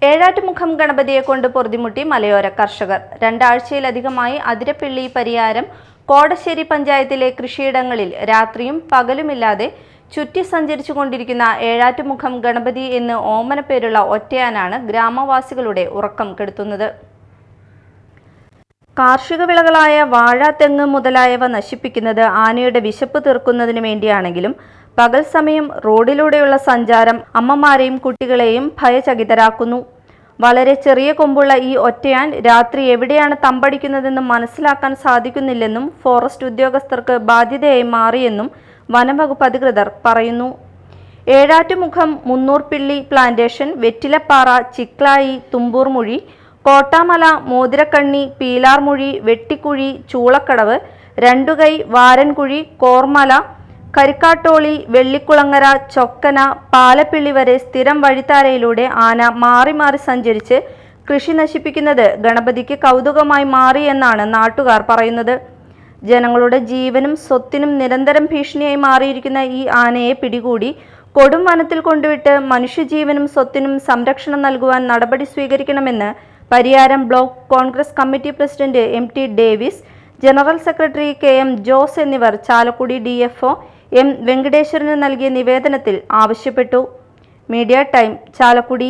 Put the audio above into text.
ഏഴാറ്റുമുഖം ഗണപതിയെ കൊണ്ട് പൊറുതിമുട്ടി മലയോര കർഷകർ. രണ്ടാഴ്ചയിലധികമായി അതിരപ്പിള്ളി, പരിയാരം, കോടശ്ശേരി പഞ്ചായത്തിലെ കൃഷിയിടങ്ങളിൽ രാത്രിയും പകലുമില്ലാതെ ചുറ്റി സഞ്ചരിച്ചു കൊണ്ടിരിക്കുന്ന ഏഴാറ്റുമുഖം ഗണപതി എന്ന് ഓമനപ്പേരുള്ള ഒറ്റയാനാണ് ഗ്രാമവാസികളുടെ ഉറക്കം കെടുത്തുന്നത്. കാർഷിക വിളകളായ വാഴ, തെങ്ങ് മുതലായവ നശിപ്പിക്കുന്നത് ആനയുടെ വിശപ്പ് തീർക്കുന്നതിന് വേണ്ടിയാണെങ്കിലും പകൽ സമയം റോഡിലൂടെയുള്ള സഞ്ചാരം അമ്മമാരെയും കുട്ടികളെയും ഭയചകിതരാക്കുന്നു. വളരെ ചെറിയ കൊമ്പുള്ള ഈ ഒറ്റയാൻ രാത്രി എവിടെയാണ് തമ്പടിക്കുന്നതെന്ന് മനസ്സിലാക്കാൻ സാധിക്കുന്നില്ലെന്നും ഫോറസ്റ്റ് ഉദ്യോഗസ്ഥർക്ക് ബാധ്യതയായി മാറിയെന്നും വനംവകുപ്പ് അധികൃതർ പറയുന്നു. ഏഴാറ്റുമുഖം, മുന്നൂർപ്പിള്ളി പ്ലാന്റേഷൻ, വെറ്റിലപ്പാറ, ചിക്ലായി, തുമ്പൂർമുഴി, കോട്ടാമല, മോതിരക്കണ്ണി, പീലാർമുഴി, വെട്ടിക്കുഴി, ചൂളക്കടവ്, രണ്ടുകൈ, വാരൻകുഴി, കോർമല, കരിക്കാട്ടോളി, വെള്ളിക്കുളങ്ങര, ചൊക്കന, പാലപ്പിള്ളി വരെ സ്ഥിരം വഴിത്താരയിലൂടെ ആന മാറി മാറി സഞ്ചരിച്ച് കൃഷി നശിപ്പിക്കുന്നത് ഗണപതിക്ക് കൗതുകമായി മാറി എന്നാണ് നാട്ടുകാർ പറയുന്നത്. ജനങ്ങളുടെ ജീവനും സ്വത്തിനും നിരന്തരം ഭീഷണിയായി മാറിയിരിക്കുന്ന ഈ ആനയെ പിടികൂടി കൊടും വനത്തിൽ കൊണ്ടുവിട്ട് മനുഷ്യജീവനും സ്വത്തിനും സംരക്ഷണം നൽകുവാൻ നടപടി സ്വീകരിക്കണമെന്ന് Pariyaram block Congress committee president MT Davis, general secretary KM Jose എന്നിവർ ചാലക്കുടി DFO M വെങ്കടേശ്വരന് നൽകിയ നിവേദനത്തിൽ ആവശ്യപ്പെട്ടു. Media time, Chalakudy.